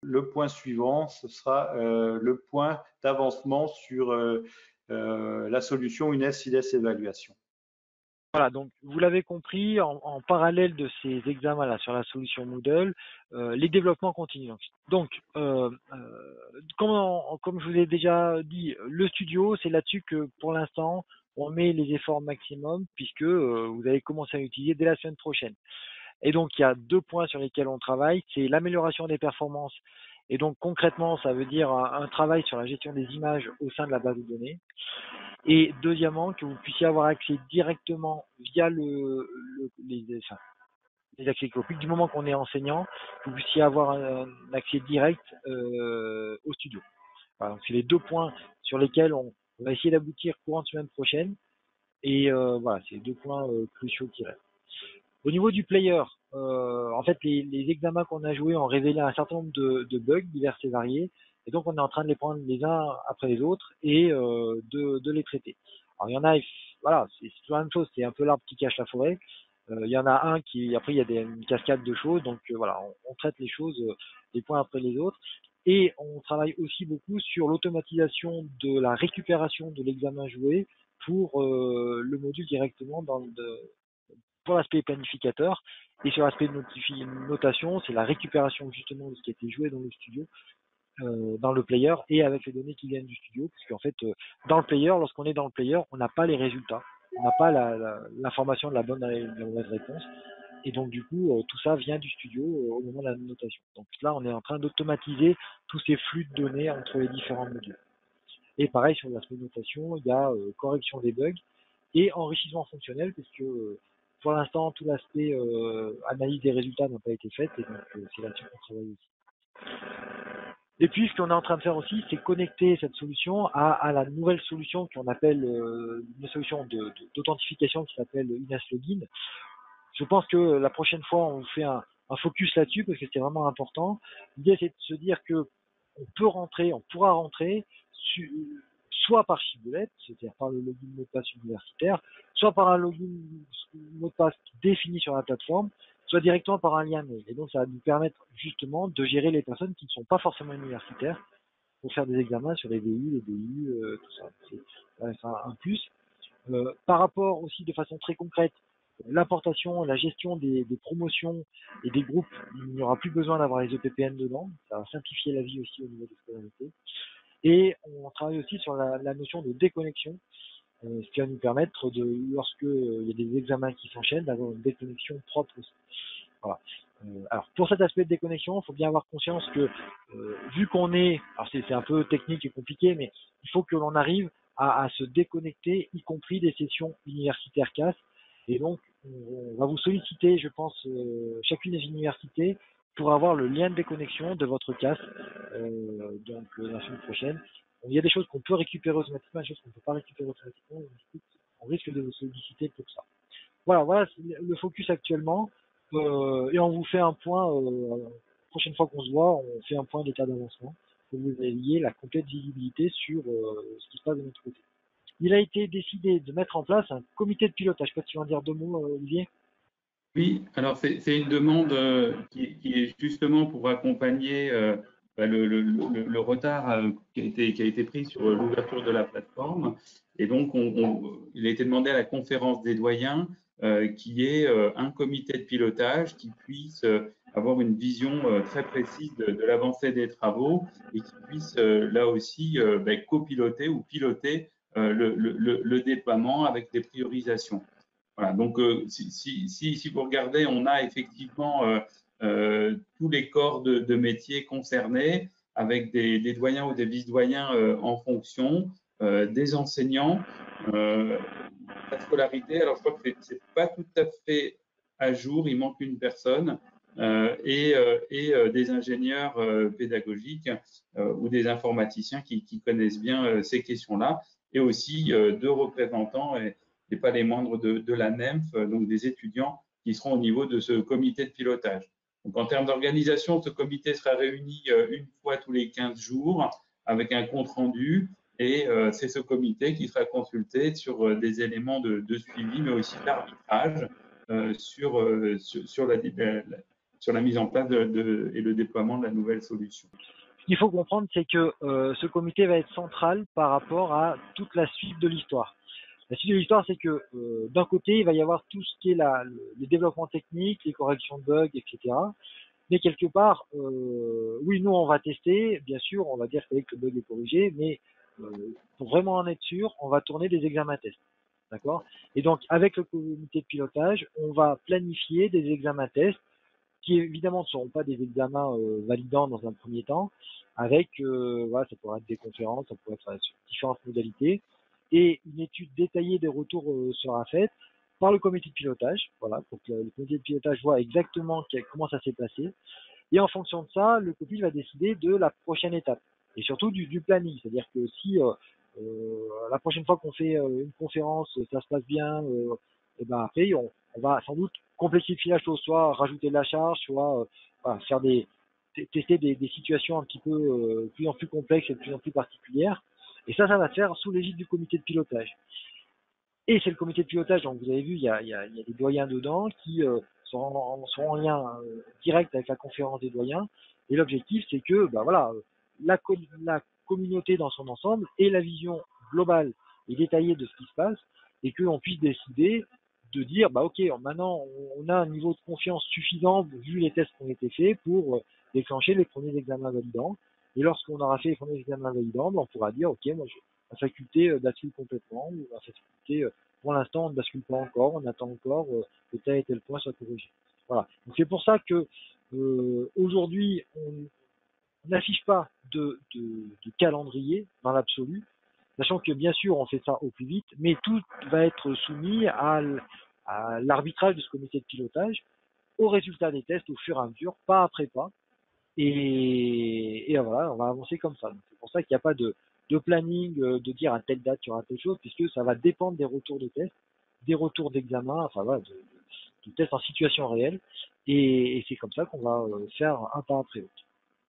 le point suivant, ce sera le point d'avancement sur la solution UNES-IDES évaluation. Voilà, donc vous l'avez compris, en parallèle de ces examens-là sur la solution Moodle, les développements continuent. Donc, comme je vous ai déjà dit, le studio, c'est là-dessus que pour l'instant, on met les efforts maximum puisque vous allez commencer à l'utiliser dès la semaine prochaine. Et donc, il y a 2 points sur lesquels on travaille, c'est l'amélioration des performances. Et donc, concrètement, ça veut dire un travail sur la gestion des images au sein de la base de données. Et deuxièmement, que vous puissiez avoir accès directement via les accès copiques, du moment qu'on est enseignant, que vous puissiez avoir un accès direct au studio. Voilà, donc c'est les 2 points sur lesquels on va essayer d'aboutir courant de semaine prochaine. Et voilà, c'est les 2 points cruciaux qui restent. Au niveau du player, en fait, les examens qu'on a joués ont révélé un certain nombre de bugs divers et variés. Et donc, on est en train de les prendre les uns après les autres et de les traiter. Alors, il y en a, voilà, c'est toujours la même chose, c'est un peu l'arbre qui cache la forêt. Il y en a un qui, après, il y a une cascade de choses. Donc, voilà, on traite les choses les points après les autres. Et on travaille aussi beaucoup sur l'automatisation de la récupération de l'examen joué pour le module directement pour l'aspect planificateur. Et sur l'aspect notation, c'est la récupération justement de ce qui a été joué dans le studio, dans le player et avec les données qui viennent du studio. Parce qu'en fait, dans le player, lorsqu'on est dans le player, on n'a pas les résultats. On n'a pas l'information de la bonne et de la mauvaise réponse. Et donc, du coup, tout ça vient du studio au moment de la notation. Donc là, on est en train d'automatiser tous ces flux de données entre les différents modules. Et pareil, sur l'aspect notation, il y a correction des bugs et enrichissement fonctionnel, puisque pour l'instant, tout l'aspect analyse des résultats n'a pas été fait, et donc c'est là-dessus qu'on travaille aussi. Et puis, ce qu'on est en train de faire aussi, c'est connecter cette solution à la nouvelle solution qu'on appelle une solution d'authentification qui s'appelle INES Login. Je pense que la prochaine fois, on fait un focus là-dessus, parce que c'est vraiment important. L'idée, c'est de se dire que on pourra rentrer soit par ciboulette, c'est-à-dire par le login mot de passe universitaire, soit par un login mot de passe défini sur la plateforme, soit directement par un lien mail. Et donc, ça va nous permettre justement de gérer les personnes qui ne sont pas forcément universitaires pour faire des examens sur les VU, les DU, tout ça. C'est un plus. Par rapport aussi de façon très concrète, l'importation, la gestion des promotions et des groupes, il n'y aura plus besoin d'avoir les EPPN dedans. Ça va simplifier la vie aussi au niveau des scolarités. Et on travaille aussi sur la notion de déconnexion, ce qui va nous permettre lorsque il y a des examens qui s'enchaînent, d'avoir une déconnexion propre aussi. Voilà. Alors pour cet aspect de déconnexion, il faut bien avoir conscience que vu qu'on est, alors c'est un peu technique et compliqué, mais il faut que l'on arrive à se déconnecter, y compris des sessions universitaires CAS. Et donc on va vous solliciter, je pense, chacune des universités pour avoir le lien de déconnexion de votre CAS donc la semaine prochaine. Il y a des choses qu'on peut récupérer automatiquement, des choses qu'on ne peut pas récupérer automatiquement. On risque de vous solliciter pour ça. Voilà le focus actuellement. Et on vous fait un point, la prochaine fois qu'on se voit, on fait un point d'état d'avancement pour vous ayez la complète visibilité sur ce qui se passe de notre côté. Il a été décidé de mettre en place un comité de pilotage. Je sais pas si tu veux en dire 2 mots, Olivier. Oui, alors c'est une demande qui est justement pour accompagner le retard qui a été pris sur l'ouverture de la plateforme. Et donc, il a été demandé à la conférence des doyens qu'il y ait un comité de pilotage qui puisse avoir une vision très précise de l'avancée des travaux et qui puisse là aussi copiloter ou piloter le déploiement avec des priorisations. Voilà, donc si vous regardez, on a effectivement tous les corps de métiers concernés avec des doyens ou des vice-doyens en fonction, des enseignants, la scolarité. Alors, je crois que c'est pas tout à fait à jour, il manque une personne et des ingénieurs pédagogiques ou des informaticiens qui connaissent bien ces questions-là et aussi 2 représentants et pas les moindres de la NEMF, donc des étudiants qui seront au niveau de ce comité de pilotage. Donc, en termes d'organisation, ce comité sera réuni une fois tous les 15 jours avec un compte rendu et c'est ce comité qui sera consulté sur des éléments de suivi, mais aussi d'arbitrage sur sur la mise en place et le déploiement de la nouvelle solution. Ce qu'il faut comprendre, c'est que ce comité va être central par rapport à toute la suite de l'histoire. La suite de l'histoire, c'est que d'un côté, il va y avoir tout ce qui est le développement technique, les corrections de bugs, etc. Mais quelque part, oui, nous, on va tester, bien sûr, on va dire que le bug est corrigé, mais pour vraiment en être sûr, on va tourner des examens tests. D'accord? Et donc, avec le comité de pilotage, on va planifier des examens tests qui, évidemment, ne seront pas des examens validants dans un premier temps, avec, voilà, ça pourrait être des conférences, ça pourrait être sur différentes modalités, et une étude détaillée des retours sera faite par le comité de pilotage, voilà, pour que le comité de pilotage voit exactement comment ça s'est passé. Et en fonction de ça, le COPIL va décider de la prochaine étape et surtout du planning. C'est-à-dire que si la prochaine fois qu'on fait une conférence, ça se passe bien, et ben après on va sans doute complexifier la chose, soit rajouter de la charge, soit voilà, faire tester des situations un petit peu de plus en plus complexes et de plus en plus particulières. Et ça va se faire sous l'égide du comité de pilotage. Et c'est le comité de pilotage, donc vous avez vu, il y a des doyens dedans qui sont en lien direct avec la conférence des doyens. Et l'objectif, c'est que bah, voilà, la communauté dans son ensemble ait la vision globale et détaillée de ce qui se passe et qu'on puisse décider de dire, bah ok, maintenant on a un niveau de confiance suffisant vu les tests qui ont été faits pour déclencher les premiers examens validants. Et lorsqu'on aura fait les premiers examens validants, bah, on pourra dire, ok, moi la faculté bascule complètement, ou la faculté, pour l'instant, on ne bascule pas encore, on attend encore que tel et tel point soit corrigé. Voilà. Donc c'est pour ça que aujourd'hui, on n'affiche pas de calendrier dans l'absolu, sachant que bien sûr, on fait ça au plus vite, mais tout va être soumis à l'arbitrage de ce comité de pilotage, au résultat des tests au fur et à mesure, pas après pas. Et voilà, on va avancer comme ça. C'est pour ça qu'il n'y a pas de planning, de dire à telle date il y aura telle chose, puisque ça va dépendre des retours de tests, des retours d'examen, enfin voilà, de tests en situation réelle. Et c'est comme ça qu'on va faire un pas après l'autre.